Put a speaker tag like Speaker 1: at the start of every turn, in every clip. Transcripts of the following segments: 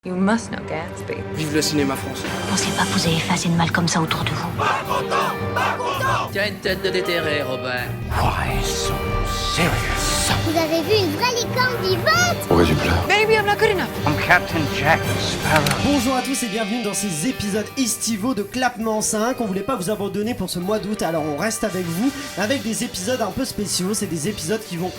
Speaker 1: You must know Gatsby.
Speaker 2: Vive le cinéma français.
Speaker 3: Pensez pas que vous avez effacé de mal comme ça autour de vous.
Speaker 4: Pas content.
Speaker 2: Tu as une tête de déterré, Robert.
Speaker 4: Why so serious?
Speaker 5: Vous avez vu une vraie licorne vivante?
Speaker 4: Pourquoi tu pleures?
Speaker 1: Maybe I'm not good enough.
Speaker 4: I'm Captain Jack Sparrow.
Speaker 6: Bonjour à tous et bienvenue dans ces épisodes estivaux de Clapement 5. On voulait pas vous abandonner pour ce mois d'août, alors on reste avec vous avec des épisodes un peu spéciaux. C'est des épisodes qui vont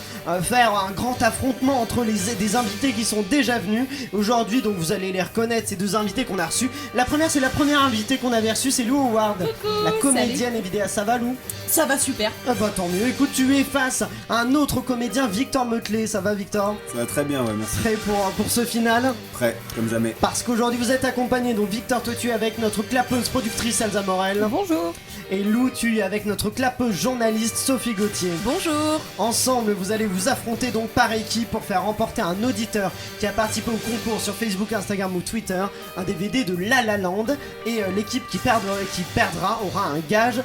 Speaker 6: faire un grand affrontement entre des invités qui sont déjà venus. Aujourd'hui, donc vous allez les reconnaître, ces deux invités qu'on a reçus. La première, c'est la première invitée qu'on avait reçue, c'est Lou Howard.
Speaker 7: Coucou,
Speaker 6: la comédienne et vidéaste. Ça va, Lou?
Speaker 7: Ça va super.
Speaker 6: Ah bah tant mieux. Écoute, tu es face à un autre comédien, Victor Meutelet. Ça va, Victor?
Speaker 8: Ça va très bien, ouais, merci.
Speaker 6: Prêt pour ce final?
Speaker 8: Prêt, comme jamais.
Speaker 6: Parce qu'aujourd'hui vous êtes accompagné, donc Victor, toi tu es avec notre clapeuse productrice Elsa Morel.
Speaker 7: Bonjour.
Speaker 6: Et Lou, tu es avec notre clapeuse journaliste Sophie Gauthier.
Speaker 7: Bonjour.
Speaker 6: Ensemble, vous allez vous affronter donc par équipe pour faire remporter à un auditeur qui a participé au concours sur Facebook, Instagram ou Twitter un DVD de La La Land. Et l'équipe qui perdra aura un gage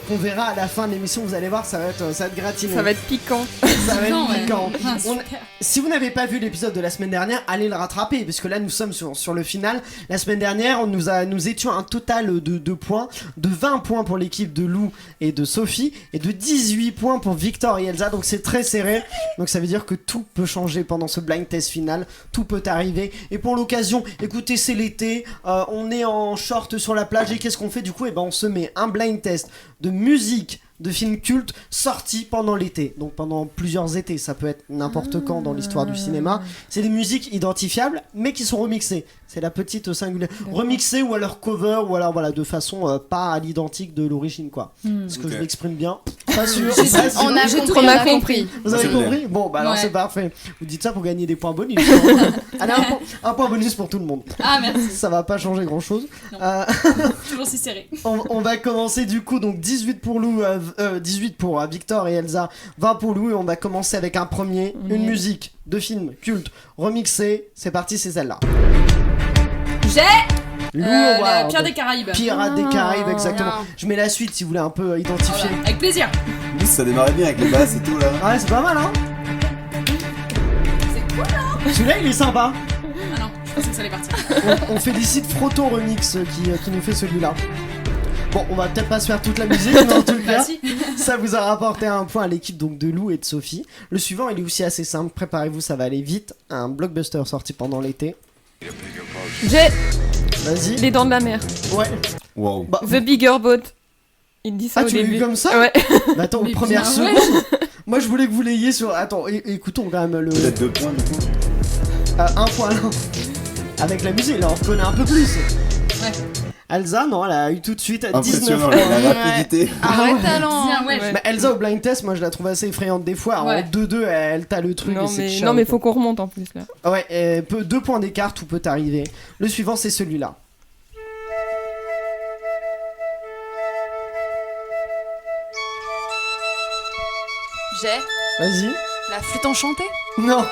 Speaker 6: qu'on verra à la fin de l'émission. Vous allez voir, ça va être gratiné.
Speaker 7: Ça va être piquant.
Speaker 6: Ça va être piquant.
Speaker 7: Ah, super.
Speaker 6: Si vous n'avez pas vu l'épisode de la semaine dernière, allez le rattraper, puisque là nous sommes sur le final. La semaine dernière, nous étions un total de points, de 20 points pour l'équipe de Lou et de Sophie, et de 18 points pour Victor et Elsa, donc c'est très serré. Donc ça veut dire que tout peut changer pendant ce blind test final, tout peut arriver. Et pour l'occasion, écoutez, c'est l'été, on est en short sur la plage, et qu'est-ce qu'on fait du coup? Et ben on se met un blind test de musique de films cultes sortis pendant l'été, donc pendant plusieurs étés, ça peut être n'importe quand dans l'histoire du cinéma. C'est des musiques identifiables mais qui sont remixées, c'est la petite singulière, remixées ou alors cover ou alors voilà, de façon pas à l'identique de l'origine quoi. Est-ce que je m'exprime bien? Pas sûr.
Speaker 7: On a compris.
Speaker 6: Vous avez
Speaker 8: C'est clair.
Speaker 6: compris? Bon bah alors
Speaker 7: Ouais.
Speaker 6: c'est parfait. Vous dites ça pour gagner des points bonus. Allez, un point bonus pour tout le monde.
Speaker 7: Ah merci.
Speaker 6: Ça va pas changer grand chose.
Speaker 7: Non. Toujours si serré.
Speaker 6: On va commencer du coup, donc 18 pour Lou, 18 pour Victor et Elsa, 20 pour Lou, et on va commencer avec un premier, une musique de film culte remixée. C'est parti, c'est celle-là.
Speaker 7: J'ai
Speaker 6: Lou
Speaker 7: la
Speaker 6: Howard.
Speaker 7: Pire des Caraïbes.
Speaker 6: Pirates des Caraïbes, exactement.
Speaker 7: Ah.
Speaker 6: Je mets la suite si vous voulez un peu identifier.
Speaker 7: Voilà. Avec plaisir.
Speaker 8: Ça démarrait bien avec les basses et tout là.
Speaker 6: Ouais, c'est pas mal, hein.
Speaker 7: C'est cool hein.
Speaker 6: Celui-là, il est sympa.
Speaker 7: Ah non, je pensais que ça allait partir.
Speaker 6: On félicite Froto Remix qui nous fait celui-là. Bon, on va peut-être pas se faire toute la musique, mais en tout
Speaker 7: Bah
Speaker 6: cas,
Speaker 7: si.
Speaker 6: ça vous a rapporté un point à l'équipe donc de Lou et de Sophie. Le suivant, il est aussi assez simple. Préparez-vous, ça va aller vite. Un blockbuster sorti pendant l'été.
Speaker 7: J'ai
Speaker 6: Vas-y.
Speaker 7: les dents de la mer.
Speaker 6: Ouais.
Speaker 8: Wow.
Speaker 6: Bah,
Speaker 7: The Bigger Boat. Il dit ça
Speaker 6: ah,
Speaker 7: au
Speaker 6: tu l'as
Speaker 7: début.
Speaker 6: eu comme ça?
Speaker 7: Ouais.
Speaker 6: Mais attends,
Speaker 7: Mais
Speaker 6: première
Speaker 7: bien,
Speaker 6: seconde.
Speaker 7: ouais.
Speaker 6: Moi, je voulais que vous l'ayez sur. Attends, écoutons quand même le.
Speaker 8: Peut-être 2 points du coup.
Speaker 6: Un point là. Avec la musique, là, on reconnaît un peu plus.
Speaker 7: Ouais.
Speaker 6: Elsa, non, elle a eu tout de suite à 19
Speaker 8: Impressionnant
Speaker 6: points.
Speaker 8: la rapidité.
Speaker 6: Ah ouais.
Speaker 7: talent. Bien, ouais.
Speaker 6: Mais Elsa au blind test, moi je la trouve assez effrayante des fois.
Speaker 7: Ouais.
Speaker 6: En 2-2, elle t'a le truc.
Speaker 7: Non
Speaker 6: et c'est
Speaker 7: mais,
Speaker 6: ciao,
Speaker 7: non mais
Speaker 6: quoi.
Speaker 7: faut qu'on remonte en plus là.
Speaker 6: Ouais, 2 points d'écart, tout peut arriver. Le suivant, c'est celui-là.
Speaker 9: J'ai
Speaker 6: Vas-y.
Speaker 9: la flûte enchantée.
Speaker 6: Non.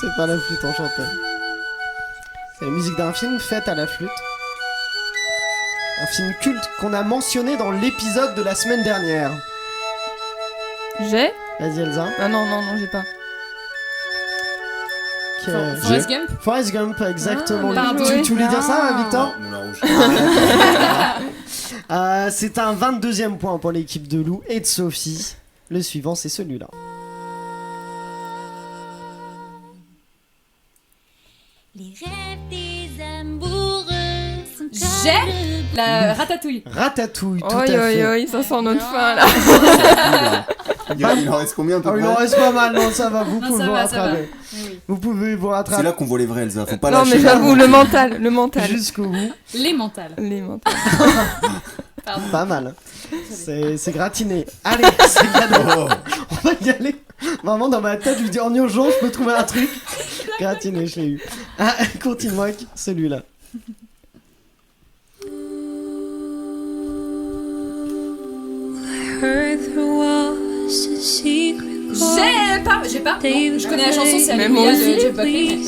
Speaker 6: C'est pas la flûte enchantée. C'est la musique d'un film faite à la flûte. Un film culte qu'on a mentionné dans l'épisode de la semaine dernière.
Speaker 7: J'ai
Speaker 6: Vas-y Elsa.
Speaker 7: Ah non j'ai pas.
Speaker 6: Forrest
Speaker 7: Gump.
Speaker 6: Forrest Gump, exactement.
Speaker 7: Ah, bien
Speaker 6: tu
Speaker 7: joué.
Speaker 6: voulais dire ça,
Speaker 7: Ah.
Speaker 6: Victor?
Speaker 8: Moulin Rouge.
Speaker 6: C'est un 22e point pour l'équipe de Lou et de Sophie. Le suivant, c'est celui-là.
Speaker 5: Les rêves des amoureux sont
Speaker 7: J'ai la ratatouille.
Speaker 6: Ratatouille, tout
Speaker 7: Oi
Speaker 6: à fait.
Speaker 7: oi oi, ça sent notre fin là.
Speaker 8: Il en reste combien à peu
Speaker 6: Oh, il
Speaker 8: près?
Speaker 6: en reste pas mal, non, ça va, vous
Speaker 7: Non,
Speaker 6: pouvez
Speaker 7: ça
Speaker 6: vous
Speaker 7: va, ça
Speaker 6: rattraper.
Speaker 7: Oui.
Speaker 6: Vous pouvez vous
Speaker 8: C'est
Speaker 6: rattraper
Speaker 8: là qu'on voit les vrais Elsa, faut pas
Speaker 7: Non
Speaker 8: lâcher.
Speaker 7: mais j'avoue, le mental.
Speaker 6: jusqu'au bout.
Speaker 7: Les mentales. Les mentales. Pardon.
Speaker 6: Pas mal. C'est gratiné. Allez, c'est cadeau.
Speaker 8: Oh.
Speaker 6: On va y aller. Vraiment, dans ma tête, je me dis en urgence, je peux trouver un truc. Gratiné, je l'ai eu. Ah, continue avec celui-là.
Speaker 7: J'ai pas. Non, je connais la chanson, c'est
Speaker 9: Même
Speaker 7: Alléluia
Speaker 9: moi aussi.
Speaker 7: de Jeff Buckley.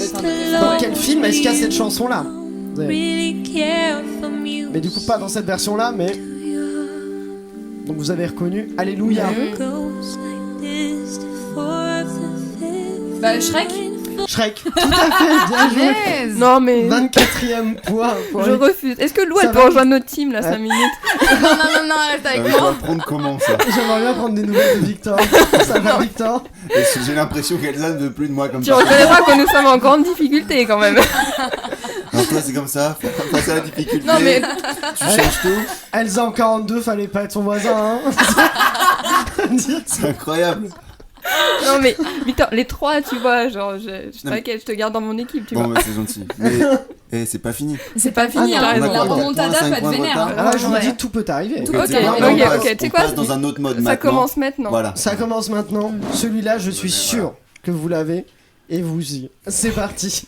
Speaker 6: Dans quel film est-ce qu'il y a cette chanson-là? Mais du coup, pas dans cette version-là, mais. Donc vous avez reconnu Alléluia.
Speaker 7: Bah Shrek.
Speaker 6: Shrek. Tout à fait, bien joué.
Speaker 9: Punaise.
Speaker 10: Non, mais
Speaker 6: 24e point pour
Speaker 10: je
Speaker 6: l'équipe.
Speaker 10: refuse. Est-ce que Lou,
Speaker 6: Ça
Speaker 10: elle peut
Speaker 6: va.
Speaker 10: rejoindre notre team là, 5 minutes?
Speaker 9: Non, reste avec
Speaker 8: Tu vas
Speaker 9: moi.
Speaker 8: prendre comment ça?
Speaker 6: J'aimerais bien prendre des nouvelles de Victor. Ça va, Victor?
Speaker 8: J'ai l'impression qu'Elsa ne veut plus de moi comme
Speaker 10: Tu
Speaker 8: ça.
Speaker 10: reconnaîtras que nous sommes en grande difficulté quand même.
Speaker 8: Non, toi c'est comme ça, face à la difficulté,
Speaker 9: Non, mais
Speaker 8: tu changes tout,
Speaker 6: Elsa en 42, fallait pas être son voisin, hein.
Speaker 8: c'est incroyable.
Speaker 10: Non, mais Victor, les 3, tu vois, genre, je
Speaker 8: Non, mais-
Speaker 10: t'inquiète, je te garde dans mon équipe, tu
Speaker 8: Bon
Speaker 10: vois.
Speaker 8: bah c'est gentil, mais c'est pas fini.
Speaker 7: C'est pas fini,
Speaker 6: Ah,
Speaker 7: hein.
Speaker 10: t'as
Speaker 7: La
Speaker 10: raison.
Speaker 7: remontada
Speaker 8: Cinq
Speaker 7: peut être
Speaker 8: points de
Speaker 7: vénère.
Speaker 8: retard.
Speaker 7: hein.
Speaker 6: Ah, je vous
Speaker 10: Ouais.
Speaker 6: dis, tout peut arriver.
Speaker 8: Ok,
Speaker 10: Ok,
Speaker 8: c'est bien,
Speaker 10: ok,
Speaker 8: on passe-
Speaker 10: ok, tu sais
Speaker 8: on
Speaker 10: quoi,
Speaker 8: passe dans un autre mode
Speaker 10: Ça
Speaker 8: maintenant.
Speaker 10: commence maintenant.
Speaker 8: Voilà.
Speaker 6: Ça commence maintenant. Celui-là, je suis sûr que vous l'avez. Et vous y. C'est parti.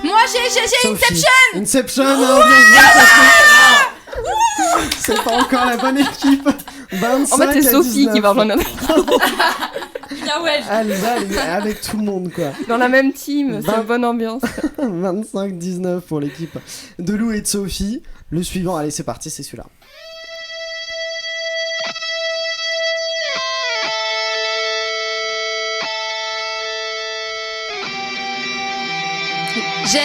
Speaker 7: Moi, j'ai
Speaker 6: Sophie. Inception. hein, bien joué, Sophie. C'est pas encore la bonne équipe. 25
Speaker 10: En fait, c'est
Speaker 6: à
Speaker 10: Sophie
Speaker 6: 19.
Speaker 10: qui va rejoindre
Speaker 7: bien ouais.
Speaker 6: Elsa, elle est avec tout le monde, quoi.
Speaker 10: dans la même team, c'est
Speaker 6: 20.
Speaker 10: une bonne ambiance.
Speaker 6: 25-19 pour l'équipe de Lou et de Sophie. Le suivant, allez, c'est parti, c'est celui-là.
Speaker 9: J'ai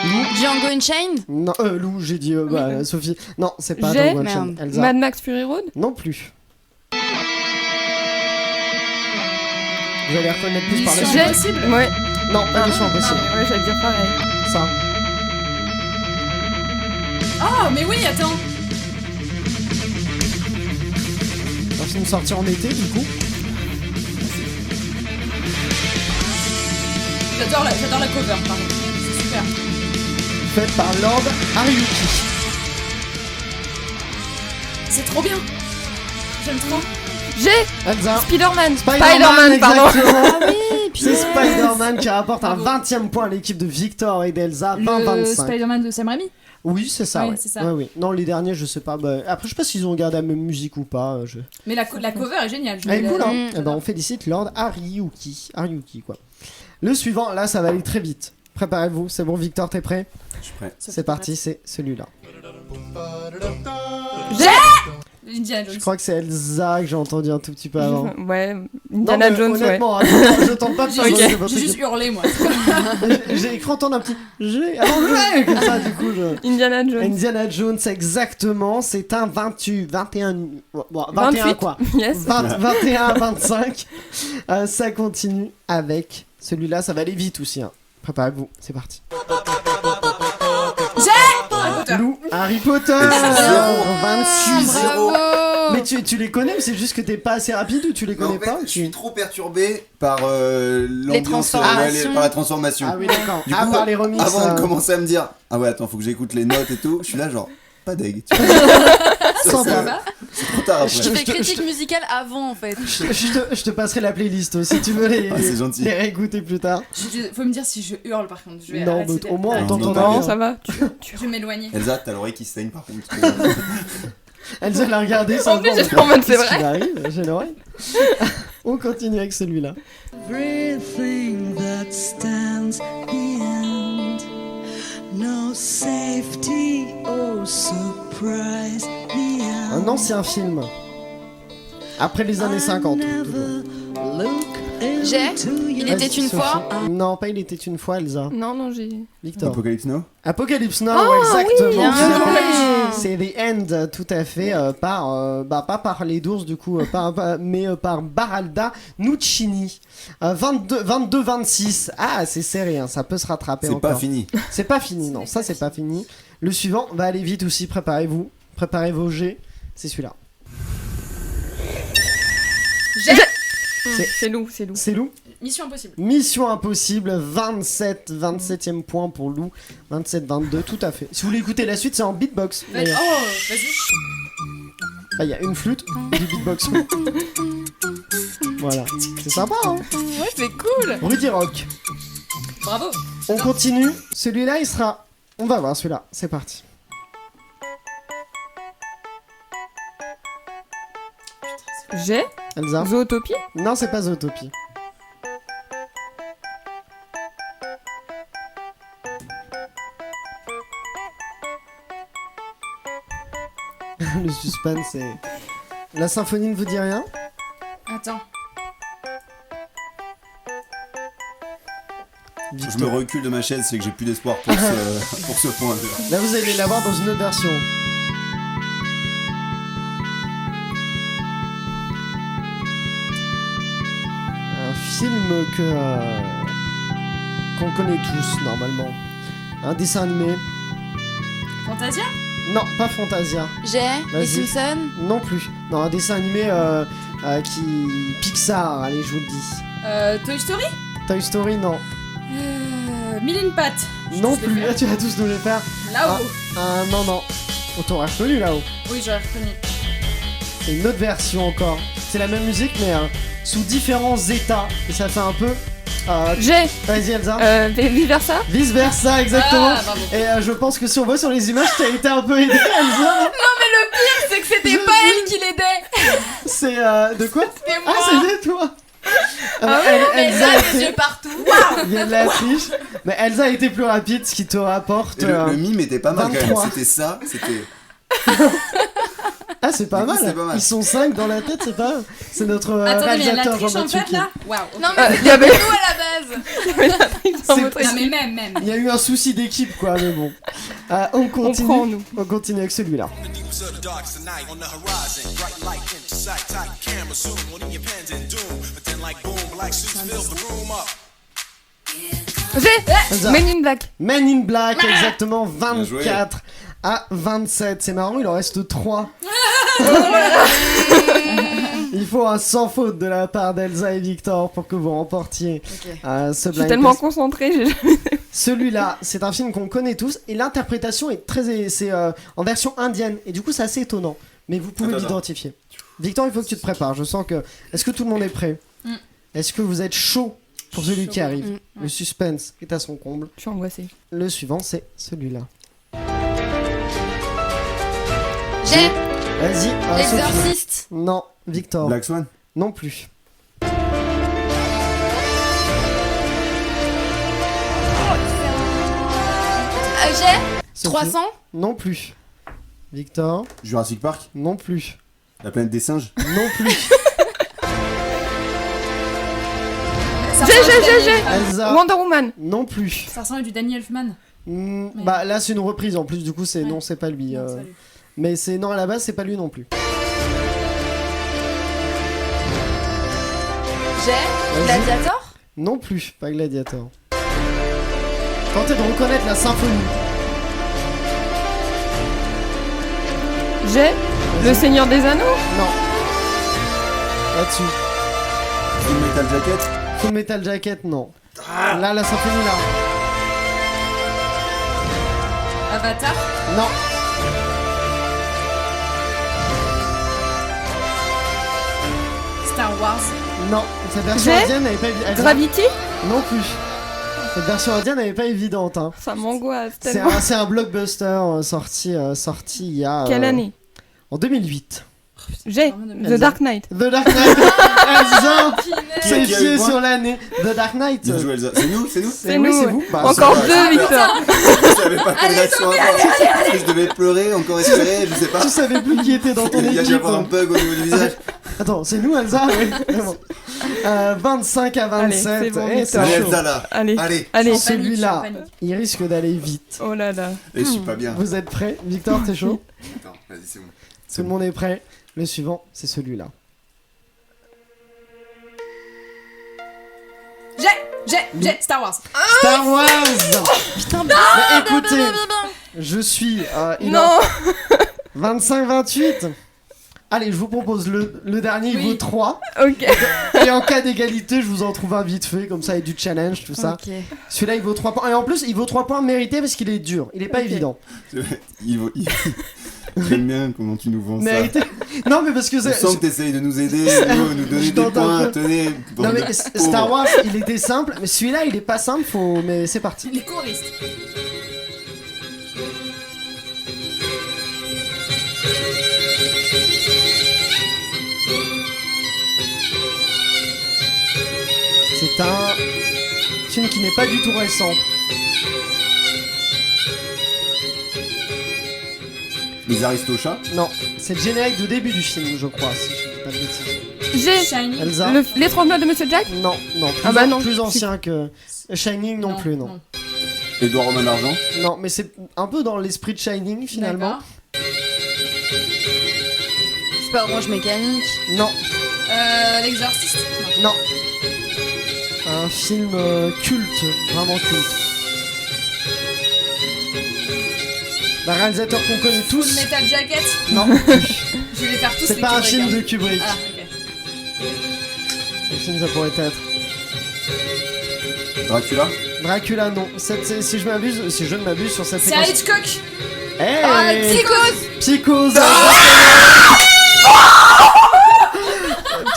Speaker 6: Lou.
Speaker 9: Django Unchained.
Speaker 6: Non, Lou, j'ai dit Sophie. Non, c'est pas
Speaker 10: J'ai-
Speaker 6: Django Unchained.
Speaker 9: Merde.
Speaker 6: Elsa.
Speaker 10: Mad Max Fury Road?
Speaker 6: Non plus. Vous allez reconnaître plus par la
Speaker 7: Mission
Speaker 6: suite.
Speaker 7: Impossible.
Speaker 10: Ouais.
Speaker 6: Non, pas Mission Impossible.
Speaker 10: Ouais, j'allais dire pareil.
Speaker 6: Ça.
Speaker 7: Oh, mais oui, attends.
Speaker 6: Un film sorti en été, du coup.
Speaker 7: J'adore la cover, pardon. C'est super.
Speaker 6: Fait par Lord Ariuki.
Speaker 7: C'est trop bien. J'aime trop.
Speaker 10: J'ai
Speaker 6: Elsa.
Speaker 10: Spider-Man.
Speaker 6: Spider-Man,
Speaker 10: pardon.
Speaker 6: exactement.
Speaker 9: Oui,
Speaker 6: C'est Spider-Man qui rapporte un
Speaker 7: Bravo.
Speaker 6: 20e point à l'équipe de Victor et d'Elsa.
Speaker 7: Le
Speaker 6: 20-25.
Speaker 7: Spider-Man de Sam Raimi.
Speaker 6: Oui, c'est ça.
Speaker 7: Ouais,
Speaker 6: Ouais,
Speaker 7: c'est ça.
Speaker 6: Ouais, oui. Non, les derniers, je sais pas. Bah, après, je sais pas s'ils ont gardé la même musique ou pas.
Speaker 7: Mais la cover est géniale. Je
Speaker 6: Elle est
Speaker 7: l'ai-
Speaker 6: cool, hein.
Speaker 9: Mm.
Speaker 6: Eh ben, on félicite Lord Ariuki, quoi. Le suivant, là, ça va aller très vite. Préparez-vous. C'est bon, Victor, t'es prêt?
Speaker 8: Je suis prêt.
Speaker 6: C'est parti, c'est celui-là.
Speaker 7: Indiana Jones.
Speaker 6: Je crois que c'est Elsa que j'ai entendu un tout petit peu avant.
Speaker 10: Ouais,
Speaker 6: Non,
Speaker 10: Indiana
Speaker 6: mais
Speaker 10: Jones, ouais.
Speaker 6: honnêtement, je tente pas de faire
Speaker 10: Ok.
Speaker 6: c'est votre
Speaker 7: J'ai juste
Speaker 6: équipe.
Speaker 7: hurlé, moi.
Speaker 6: J'ai cru entendre un petit J'ai avant le comme ça, du coup.
Speaker 10: Indiana Jones.
Speaker 6: Indiana Jones, exactement. C'est un 21. Bon, 21
Speaker 10: 28.
Speaker 6: quoi.
Speaker 10: Yes.
Speaker 6: 21, 25. Ça continue avec celui-là. Ça va aller vite aussi. Hein. Préparez-vous, c'est parti. Lou, Harry Potter.
Speaker 8: Zéro.
Speaker 6: 26.
Speaker 8: Zéro.
Speaker 6: Mais tu les connais, mais c'est juste que t'es pas assez rapide ou tu les
Speaker 8: Mais
Speaker 6: connais
Speaker 8: en fait,
Speaker 6: pas
Speaker 8: je suis trop perturbé par l'ambiance,
Speaker 9: transformations.
Speaker 8: par la transformation.
Speaker 6: Ah oui, d'accord.
Speaker 8: Du
Speaker 6: Ah,
Speaker 8: coup,
Speaker 6: par les remixes.
Speaker 8: avant de commencer à me dire, ah ouais, attends, faut que j'écoute les notes et tout, je suis là genre, pas deg. Tu vois.
Speaker 6: Sympa.
Speaker 8: C'est trop tard
Speaker 6: Je
Speaker 9: Tu
Speaker 8: après.
Speaker 9: fais critique musicale avant en fait.
Speaker 6: Je te passerai la playlist si tu veux
Speaker 8: Ah, c'est gentil.
Speaker 6: les réécouter plus tard.
Speaker 7: Faut me dire si je hurle par contre. Je vais
Speaker 6: Non,
Speaker 7: arrêter
Speaker 6: mais au moins on
Speaker 8: Non,
Speaker 6: t'entend
Speaker 8: non,
Speaker 10: Non,
Speaker 6: bien.
Speaker 10: ça va.
Speaker 7: Je vais m'éloigner.
Speaker 8: Elsa, t'as l'oreille qui saigne par contre.
Speaker 6: Elsa l'a regardé sans
Speaker 10: En plus,
Speaker 6: voir,
Speaker 10: j'étais en mode, c'est
Speaker 6: qu'est-ce
Speaker 10: vrai.
Speaker 6: qui m'arrive, j'ai l'oreille. On continue avec celui-là.
Speaker 11: Everything that stands beyond, no safety, oh surprise
Speaker 6: Un
Speaker 11: beyond.
Speaker 6: ancien film. Après les années 50.
Speaker 9: J'ai Il était
Speaker 6: Vas-y,
Speaker 9: une
Speaker 6: Sophie.
Speaker 9: fois.
Speaker 6: Non, pas Il était une fois, Elsa.
Speaker 10: Non, non, j'ai.
Speaker 6: Victor.
Speaker 8: Apocalypse Now.
Speaker 6: Apocalypse Now,
Speaker 10: Ah,
Speaker 6: exactement.
Speaker 10: oui, bien
Speaker 6: Tout à fait.
Speaker 10: joué.
Speaker 6: C'est The End, tout à fait, pas par les d'ours du coup, mais par Baralda Nuccini. 22-26. Ah, c'est serré, hein, ça peut se rattraper
Speaker 8: C'est
Speaker 6: encore.
Speaker 8: pas fini.
Speaker 6: C'est pas fini, non, ça c'est pas fini. Le suivant va aller vite aussi, préparez-vous. Préparez vos jets, c'est celui-là.
Speaker 10: C'est Lou, c'est Lou.
Speaker 6: C'est Lou.
Speaker 7: Mission impossible.
Speaker 6: Mission impossible, 27e point pour Lou, 27-22, tout à fait. Si vous voulez écouter la suite, c'est en beatbox.
Speaker 7: Oh,
Speaker 6: d'ailleurs.
Speaker 7: vas-y.
Speaker 6: Ah, il y a une flûte et du beatbox. Voilà, c'est sympa, hein.
Speaker 9: Ouais, c'est cool.
Speaker 6: Rudy Rock.
Speaker 7: Bravo.
Speaker 6: On continue, celui-là il sera... On va voir celui-là, c'est parti.
Speaker 10: J'ai
Speaker 6: Elsa.
Speaker 10: Zootopie.
Speaker 6: Non, c'est pas Zootopie. Le suspense, c'est... La symphonie ne vous dit rien?
Speaker 7: Attends.
Speaker 8: Je me recule de ma chaise, c'est que j'ai plus d'espoir pour ce point.
Speaker 6: Là, vous allez l'avoir dans une autre version. Un film qu'on connaît tous normalement. Un dessin animé.
Speaker 7: Fantasia?
Speaker 6: Non, pas Fantasia.
Speaker 9: J'ai les
Speaker 6: Vas-y.
Speaker 9: Simpsons.
Speaker 6: Non plus. Non, un dessin animé qui Pixar. Allez, je vous le dis.
Speaker 7: Toy Story?
Speaker 6: Toy Story, non.
Speaker 7: Mille et une pattes.
Speaker 6: Non plus. Là, tu vas tous nous les faire.
Speaker 7: Là-haut.
Speaker 6: Non. On t'aurait reconnu là-haut.
Speaker 7: Oui, j'aurais reconnu.
Speaker 6: C'est une autre version encore. C'est la même musique mais sous différents états. Et ça fait un peu...
Speaker 10: J'ai
Speaker 6: Vas-y Elsa.
Speaker 10: vice versa.
Speaker 6: Vice versa, exactement.
Speaker 7: Ah, bravo.
Speaker 6: Et je pense que si on voit sur les images, t'as été un peu aidé Elsa.
Speaker 9: Non mais le pire c'est que c'était pas elle qui l'aidait.
Speaker 6: C'est de quoi?
Speaker 9: C'était
Speaker 6: Ah,
Speaker 9: moi.
Speaker 6: c'était toi.
Speaker 9: Mais
Speaker 6: Elsa
Speaker 9: là,
Speaker 6: était-
Speaker 9: les yeux partout.
Speaker 6: Il y a de la triche. Mais Elsa a été plus rapide, ce qui te rapporte...
Speaker 8: Et le mime était pas mal quand
Speaker 6: 23.
Speaker 8: même. C'était ça, c'était.
Speaker 6: Ah, c'est pas
Speaker 8: Du coup,
Speaker 6: mal.
Speaker 8: c'est pas mal.
Speaker 6: Ils sont 5 dans la tête, c'est pas... C'est notre
Speaker 7: Attendez, mais il y a de la
Speaker 6: réalisateur
Speaker 7: triche en
Speaker 6: Jean-Baptiste
Speaker 7: fait
Speaker 6: Qui.
Speaker 7: là? Waouh. ok.
Speaker 9: Non mais
Speaker 10: Il y avait
Speaker 9: nous à la base.
Speaker 6: C'est-
Speaker 7: Non mais même.
Speaker 6: Il y a eu un souci d'équipe quoi, mais bon. On continue.
Speaker 10: prend, nous.
Speaker 6: On continue avec celui-là.
Speaker 10: J'ai Men in Black.
Speaker 6: Men in Black, exactement,
Speaker 8: Bien joué.
Speaker 6: 24 à 27. C'est marrant, il en reste 3. Il faut un sans faute de la part d'Elsa et Victor pour que vous remportiez ce
Speaker 10: Je suis
Speaker 6: blind
Speaker 10: tellement
Speaker 6: test.
Speaker 10: concentrée.
Speaker 6: Celui-là, c'est un film qu'on connaît tous et l'interprétation est c'est en version indienne et du coup c'est assez étonnant. Mais vous pouvez
Speaker 8: Attends.
Speaker 6: l'identifier. Victor, il faut que tu te prépares. Je sens que. Est-ce que tout le monde est prêt? Est-ce que vous êtes chaud pour celui qui arrive? Le suspense est à son comble.
Speaker 10: Je suis angoissée.
Speaker 6: Le suivant, c'est celui-là.
Speaker 9: J'ai
Speaker 6: Vas-y, Sophie.
Speaker 9: l'exorciste.
Speaker 6: Non, Victor.
Speaker 8: Black Swan.
Speaker 6: Non plus.
Speaker 9: J'ai
Speaker 6: Sophie.
Speaker 9: 300.
Speaker 6: Non plus. Victor.
Speaker 8: Jurassic Park.
Speaker 6: Non plus.
Speaker 8: La planète des singes.
Speaker 6: Non plus.
Speaker 10: J'ai
Speaker 6: Elsa.
Speaker 10: Wonder Woman.
Speaker 6: Non plus.
Speaker 7: Ça ressemble à du Danny Elfman.
Speaker 6: Bah là c'est une reprise en plus. Du coup c'est
Speaker 7: Ouais.
Speaker 6: non c'est pas lui.
Speaker 7: Non, c'est pas lui.
Speaker 6: Mais c'est non à la base c'est pas lui non plus.
Speaker 9: J'ai Gladiator.
Speaker 6: Non plus. Pas Gladiator. Tentez de reconnaître la symphonie.
Speaker 10: J'ai Le Seigneur des Anneaux.
Speaker 6: Non. Là-dessus.
Speaker 8: Full Metal Jacket.
Speaker 6: Full Metal Jacket, non. Là, la symphonie, là.
Speaker 7: Avatar.
Speaker 6: Non.
Speaker 7: Star Wars.
Speaker 6: Non. Cette version
Speaker 10: J'ai
Speaker 6: indienne n'avait pas évidente.
Speaker 10: Gravity.
Speaker 6: Non plus. Cette version indienne n'avait pas évidente. Hein.
Speaker 10: Ça m'angoisse
Speaker 6: C'est
Speaker 10: tellement.
Speaker 6: un blockbuster sorti il y a...
Speaker 10: Quelle année?
Speaker 6: En 2008.
Speaker 10: J'ai The Dark Knight.
Speaker 6: The Dark Knight. Elsa. C'est
Speaker 8: Qui a eu
Speaker 6: fié
Speaker 8: le point
Speaker 6: sur l'année. The Dark Knight.
Speaker 8: Bien joué, Elsa. C'est nous.
Speaker 10: C'est
Speaker 6: oui,
Speaker 10: nous.
Speaker 6: c'est vous. Bah,
Speaker 10: Encore
Speaker 8: c'est
Speaker 10: deux,
Speaker 8: vrai.
Speaker 10: Victor.
Speaker 8: Je savais pas quelle réaction avoir. Est-ce que je devais pleurer, encore espérer, je sais pas.
Speaker 6: Tu savais plus qui était dans ton
Speaker 8: Il y a dû
Speaker 6: équipe.
Speaker 8: avoir un bug au niveau du visage.
Speaker 6: Attends, c'est nous, Elsa. Oui. Bon. 25 à 27.
Speaker 10: Allez, c'est bon,
Speaker 6: Eh, c'est
Speaker 10: Victor.
Speaker 8: Allez,
Speaker 6: chaud.
Speaker 8: Elsa là.
Speaker 10: Allez.
Speaker 6: Celui-là,
Speaker 10: Allez.
Speaker 7: Je suis en panique.
Speaker 6: il risque d'aller vite.
Speaker 10: Oh là là.
Speaker 8: Et je suis pas bien.
Speaker 6: Vous êtes prêts? Victor, t'es chaud?
Speaker 8: Attends, vas-y, c'est bon.
Speaker 6: Tout le monde est prêt. Le suivant, c'est celui-là.
Speaker 7: J'ai Star Wars.
Speaker 6: Star Wars.
Speaker 9: Putain,
Speaker 6: Mais écoutez, je suis... il
Speaker 10: Non.
Speaker 6: en 25-28. Allez, je vous propose le dernier, il
Speaker 7: Oui.
Speaker 6: vaut 3.
Speaker 10: Ok.
Speaker 6: Et en cas d'égalité, je vous en trouve un vite fait, comme ça, et du challenge, tout ça.
Speaker 9: Ok.
Speaker 6: Celui-là, il vaut 3 points. Et en plus, il vaut 3 points mérités parce qu'il est dur. Il est pas
Speaker 10: Ok.
Speaker 6: évident.
Speaker 8: J'aime bien comment tu nous vends ça.
Speaker 6: Mérité. Non, mais parce que
Speaker 8: On sent que t'essayes de nous aider, nous donner
Speaker 6: Je
Speaker 8: des
Speaker 6: t'entends un
Speaker 8: points,
Speaker 6: peu.
Speaker 8: tenez.
Speaker 6: Non,
Speaker 8: bande
Speaker 6: mais
Speaker 8: de
Speaker 6: Star
Speaker 8: pauvres.
Speaker 6: Wars, il était simple. Mais celui-là, il est pas simple, mais c'est parti.
Speaker 7: Les choristes.
Speaker 6: C'est un film qui n'est pas du tout récent.
Speaker 8: Les Aristochats.
Speaker 6: Non, c'est le générique de début du film, je crois, si je dis pas de bêtises.
Speaker 10: J'ai
Speaker 7: Shining.
Speaker 6: Elsa.
Speaker 10: l'étrangleur de Monsieur Jack.
Speaker 6: Non, plus,
Speaker 10: Ah bah non.
Speaker 6: plus ancien que Shining non plus, non.
Speaker 8: Edouard Romain d'Argent.
Speaker 6: Non, mais c'est un peu dans l'esprit de Shining finalement.
Speaker 9: C'est pas Orange Mécanique.
Speaker 6: Non,
Speaker 7: L'exorciste.
Speaker 6: non. Un film culte, vraiment culte. D'un réalisateur qu'on connaît
Speaker 7: Full
Speaker 6: tous.
Speaker 7: Metal Jacket.
Speaker 6: Non,
Speaker 7: Je vais les faire tous
Speaker 6: c'est
Speaker 7: les
Speaker 6: pas un
Speaker 7: Kubrick,
Speaker 6: film
Speaker 7: hein.
Speaker 6: de Kubrick.
Speaker 7: Ah, ok.
Speaker 6: Quel film ça pourrait être?
Speaker 8: Dracula.
Speaker 6: Dracula, non. Si je ne m'abuse sur cette
Speaker 7: C'est un
Speaker 6: séquence.
Speaker 7: Hitchcock.
Speaker 6: Hey
Speaker 7: Psychose.
Speaker 6: Psychose.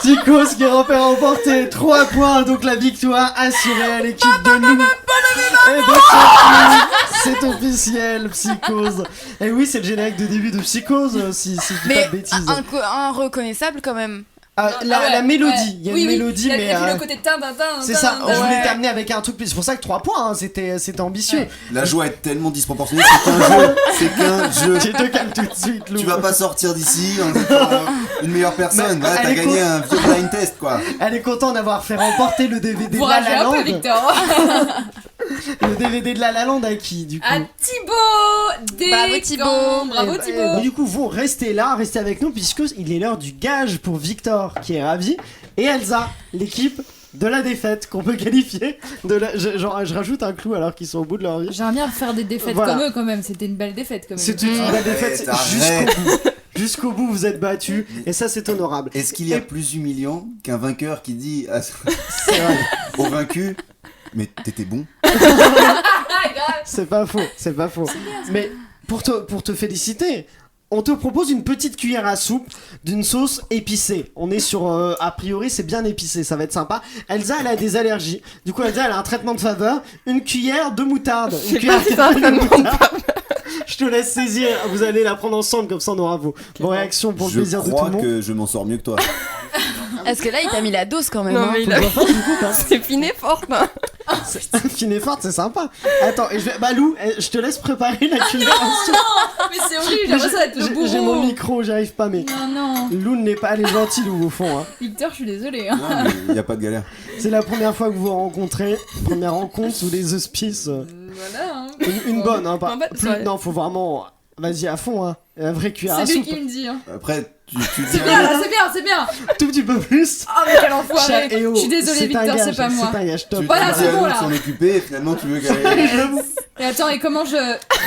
Speaker 6: Psychose qui repère remporté 3 points, donc la victoire assurée à l'équipe de Lou. Et de Sophie, c'est officiel, Psychose. Et oui, c'est le générique de début de Psychose, si je dis pas de bêtises.
Speaker 9: Un reconnaissable quand même.
Speaker 6: La mélodie, il y a une mélodie,
Speaker 7: Il
Speaker 6: mais
Speaker 7: a vu le côté tin.
Speaker 6: c'est ça. Je voulais t'amener avec un truc plus. C'est pour ça que 3 points, hein, c'était ambitieux.
Speaker 7: Ouais.
Speaker 8: La joie est tellement disproportionnée, c'est qu'un jeu.
Speaker 6: Tu te calmes tout de suite, Lou.
Speaker 8: Tu vas pas sortir d'ici en étant une meilleure personne.
Speaker 6: Mais
Speaker 8: Là,
Speaker 6: elle
Speaker 8: t'as
Speaker 6: est
Speaker 8: gagné un vieux blind test, quoi.
Speaker 6: Elle est contente d'avoir fait remporter le DVD
Speaker 7: Vous
Speaker 6: de La
Speaker 7: ragez
Speaker 6: La
Speaker 7: un peu,
Speaker 6: Land.
Speaker 7: Victor.
Speaker 6: Le DVD de La La Land à qui, du coup?
Speaker 7: À Thibaut.
Speaker 9: Bravo, Thibaut.
Speaker 7: Bravo Thibaut.
Speaker 6: Du coup, vous restez là, restez avec nous, puisque il est l'heure du gage pour Victor, qui est ravi, et Elsa, l'équipe de la défaite, qu'on peut qualifier de la... je rajoute un clou alors qu'ils sont au bout de leur vie.
Speaker 7: J'aimerais bien faire des défaites
Speaker 6: Voilà.
Speaker 7: comme eux quand même. C'était une belle défaite quand même.
Speaker 6: C'est une belle défaite
Speaker 8: Arrête.
Speaker 6: jusqu'au bout. Jusqu'au bout, vous êtes battus, et ça, c'est honorable.
Speaker 8: Est-ce qu'il y a plus humiliant qu'un vainqueur qui dit
Speaker 6: C'est vrai.
Speaker 8: au vaincu, mais t'étais bon?
Speaker 6: C'est pas faux. Mais pour te féliciter, on te propose une petite cuillère à soupe d'une sauce épicée. On est sur, a priori, c'est bien épicé, ça va être sympa. Elsa, elle a des allergies. Du coup, Elsa, elle a un traitement de faveur. Une cuillère de moutarde. Une cuillère de moutarde. Je te laisse saisir. Vous allez la prendre ensemble, comme ça on aura vos réactions pour le plaisir de tout le
Speaker 8: Je crois
Speaker 6: monde.
Speaker 8: que je m'en sors mieux que toi.
Speaker 9: Est-ce que là, il t'a mis la dose quand même?
Speaker 10: Non,
Speaker 9: hein.
Speaker 10: mais
Speaker 6: Faut
Speaker 10: il a...
Speaker 6: le voir, du coup, hein.
Speaker 10: c'est fine et forte. Hein.
Speaker 6: Fine et forte, c'est sympa. Attends, Lou, je te laisse préparer la cuillère à soupe.
Speaker 7: Mais c'est horrible. J'aimerais ça être le bourreau.
Speaker 6: J'ai mon micro, j'arrive pas, mais
Speaker 7: Non.
Speaker 6: Lou n'est pas allé gentil, Lou, au fond. Hein.
Speaker 7: Victor, je suis désolée. Hein.
Speaker 8: Non, mais y a pas de galère.
Speaker 6: C'est la première fois que vous vous rencontrez, première rencontre sous les auspices.
Speaker 7: Voilà. Hein.
Speaker 6: Une bonne, hein, pas.
Speaker 10: En fait,
Speaker 6: Plus,
Speaker 10: ouais.
Speaker 6: non, faut vraiment. Vas-y à fond, hein. La vraie cuillère à
Speaker 7: C'est lui
Speaker 6: soupe.
Speaker 7: qui me dit. Hein.
Speaker 8: Après, tu dis
Speaker 7: C'est bien, là, c'est bien.
Speaker 6: Tout petit peu plus.
Speaker 7: Oh, mais quel enfoiré.
Speaker 6: Et oh,
Speaker 7: Je suis désolée,
Speaker 6: c'est un
Speaker 7: Victor,
Speaker 6: gage,
Speaker 7: c'est pas moi.
Speaker 6: C'est un gage top.
Speaker 7: Voilà,
Speaker 8: dis
Speaker 7: c'est
Speaker 8: à
Speaker 7: bon,
Speaker 8: l'autre
Speaker 7: là.
Speaker 8: de s'en occuper et finalement tu veux qu'elle.
Speaker 6: J'avoue.
Speaker 7: Et attends, et comment je.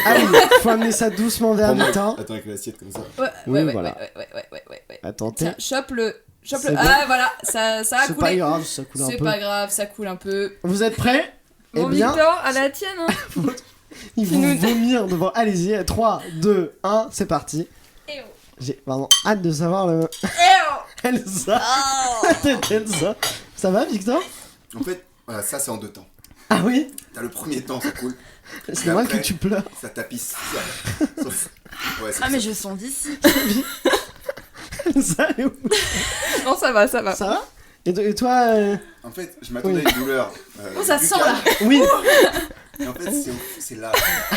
Speaker 6: Allez, faut amener ça doucement vers le temps.
Speaker 8: Attends, avec l'assiette comme ça.
Speaker 7: Ouais,
Speaker 6: Oui, voilà.
Speaker 7: Ouais.
Speaker 6: Attends,
Speaker 7: Tiens, chope le.
Speaker 6: C'est bon.
Speaker 7: Ah, voilà, ça a
Speaker 6: c'est pas
Speaker 7: coulé.
Speaker 6: grave, ça coule un
Speaker 7: C'est
Speaker 6: peu.
Speaker 7: pas grave, ça coule un peu.
Speaker 6: Vous êtes prêts? Eh
Speaker 10: Bon,
Speaker 6: bien,
Speaker 10: Victor, à la tienne. Hein.
Speaker 6: ils vont vomir devant. Allez-y, 3, 2, 1, c'est parti.
Speaker 7: Eh oh.
Speaker 6: J'ai vraiment hâte de savoir le. Elsa. Tête Elsa. Ça va, Victor?
Speaker 8: En fait, voilà, ça c'est en 2 temps.
Speaker 6: Ah oui?
Speaker 8: T'as le premier temps, ça coule.
Speaker 6: C'est
Speaker 8: Et
Speaker 6: vrai
Speaker 8: après,
Speaker 6: que tu pleures.
Speaker 8: Ça tapisse. Sauf. Ouais, c'est
Speaker 9: Ah, mais
Speaker 8: ça.
Speaker 9: je sens d'ici.
Speaker 6: Elsa, elle est où?
Speaker 10: Non, ça va.
Speaker 6: Ça va? Et toi
Speaker 8: En fait, je m'attendais
Speaker 6: Oui.
Speaker 8: à une douleur.
Speaker 7: Oh, ça sent là.
Speaker 6: Oui,
Speaker 8: Et en fait, c'est là.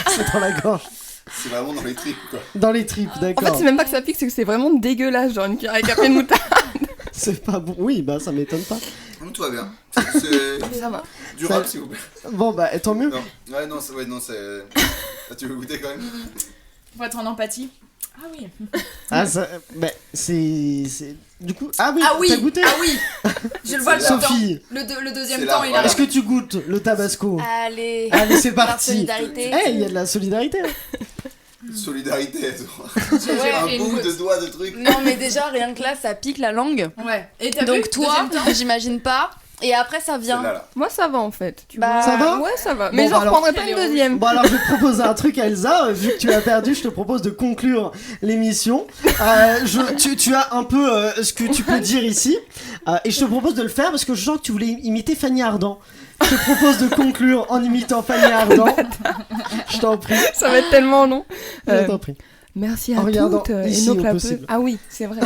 Speaker 6: c'est dans la gorge.
Speaker 8: C'est vraiment dans les tripes, quoi.
Speaker 6: Dans les tripes,
Speaker 10: En
Speaker 6: d'accord.
Speaker 10: fait, c'est même pas que ça pique, c'est que c'est vraiment dégueulasse, genre une cuillère avec un peu de moutarde.
Speaker 6: C'est pas bon. Oui, bah ça m'étonne pas.
Speaker 8: Non, tout va bien. C'est
Speaker 10: Ça va.
Speaker 8: durable,
Speaker 6: Ça-
Speaker 8: s'il vous plaît.
Speaker 6: Bon, bah tant mieux.
Speaker 8: Non, ouais, non, c'est. Ah, tu veux goûter quand même?
Speaker 7: Faut être en empathie. Ah oui.
Speaker 6: Ah, ça. Bah, c'est. Du coup. Ah oui,
Speaker 7: Ah oui.
Speaker 6: t'as goûté?
Speaker 7: Ah oui. Je le vois le
Speaker 8: C'est
Speaker 7: temps.
Speaker 6: Sophie,
Speaker 7: Le deuxième
Speaker 8: C'est
Speaker 7: temps,
Speaker 8: là,
Speaker 7: il
Speaker 8: voilà.
Speaker 6: est-ce que tu goûtes le tabasco?
Speaker 9: Allez.
Speaker 6: Allez, c'est
Speaker 9: Par
Speaker 6: parti.
Speaker 9: solidarité.
Speaker 6: Eh, il y a de la solidarité. Hein.
Speaker 8: Solidarité,
Speaker 7: J'ai
Speaker 9: Ouais.
Speaker 7: pris
Speaker 8: un
Speaker 7: une
Speaker 8: bout
Speaker 7: goutte.
Speaker 8: de doigt de truc.
Speaker 9: Non, mais déjà, rien que là, ça pique la langue.
Speaker 7: Ouais. Et t'as vu,
Speaker 9: Donc toi,
Speaker 7: deuxième temps
Speaker 9: j'imagine pas. Et après, ça vient.
Speaker 8: Celle-là, là.
Speaker 10: Moi, ça va en fait. Tu
Speaker 9: Bah,
Speaker 10: vois.
Speaker 6: Ça va?
Speaker 10: Ouais, ça va.
Speaker 6: Bon,
Speaker 10: Mais
Speaker 6: bah
Speaker 10: j'en
Speaker 6: alors-
Speaker 10: reprendrai pas une deuxième.
Speaker 6: Bon, alors je vais te proposer un truc, Elsa. Vu que tu as perdu, je te propose de conclure l'émission. Tu as un peu ce que tu peux dire ici. Et je te propose de le faire parce que je sens que tu voulais imiter Fanny Ardant. Je te propose de conclure en imitant Fanny Ardant. Je t'en prie.
Speaker 10: Ça va être tellement long.
Speaker 6: Je t'en prie.
Speaker 10: Merci
Speaker 6: En
Speaker 10: à
Speaker 6: regardant
Speaker 10: toutes et
Speaker 6: ici
Speaker 10: nos
Speaker 6: au
Speaker 10: clapeuses.
Speaker 6: possible.
Speaker 10: Ah oui, c'est vrai.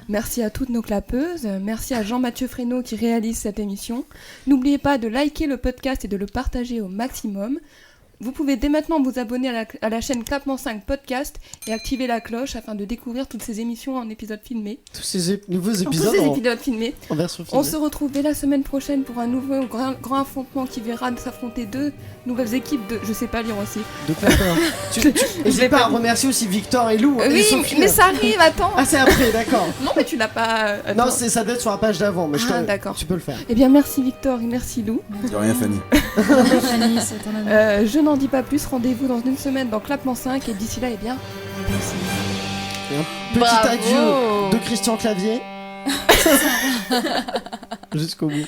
Speaker 10: Merci à toutes nos clapeuses. Merci à Jean-Mathieu Fresneau qui réalise cette émission. N'oubliez pas de liker le podcast et de le partager au maximum. Vous pouvez dès maintenant vous abonner à la chaîne Clapement 5 Podcast et activer la cloche afin de découvrir toutes ces émissions en épisodes filmés.
Speaker 6: Tous ces nouveaux épisodes
Speaker 10: en
Speaker 6: version filmée.
Speaker 10: On se retrouve dès la semaine prochaine pour un nouveau grand affrontement qui verra s'affronter 2 nouvelles équipes de... Je sais pas lire aussi.
Speaker 6: De clapeurs. N'hésite pas à remercier aussi Victor et Lou.
Speaker 10: Oui, mais ça arrive, attends.
Speaker 6: Ah, c'est après, d'accord.
Speaker 10: Non, mais tu l'as pas...
Speaker 6: Non, ça doit être sur la page d'avant, mais
Speaker 10: d'accord.
Speaker 6: Tu peux le faire.
Speaker 10: Eh bien, merci Victor et merci Lou.
Speaker 8: De rien, Fanny.
Speaker 9: Fanny, c'est ton ami.
Speaker 10: Je n'en dis pas plus, rendez-vous dans une semaine dans Clapement 5 et d'ici là, eh bien,
Speaker 6: et un petit adieu de Christian Clavier. Jusqu'au bout.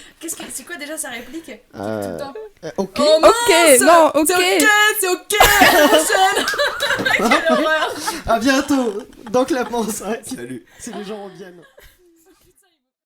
Speaker 9: C'est quoi déjà sa réplique tout
Speaker 6: le
Speaker 9: temps
Speaker 6: Ok.
Speaker 9: Oh,
Speaker 10: ok, non, ok.
Speaker 9: C'est ok. Quelle horreur.
Speaker 6: À bientôt dans Clapement 5.
Speaker 8: Salut.
Speaker 6: Si les gens reviennent.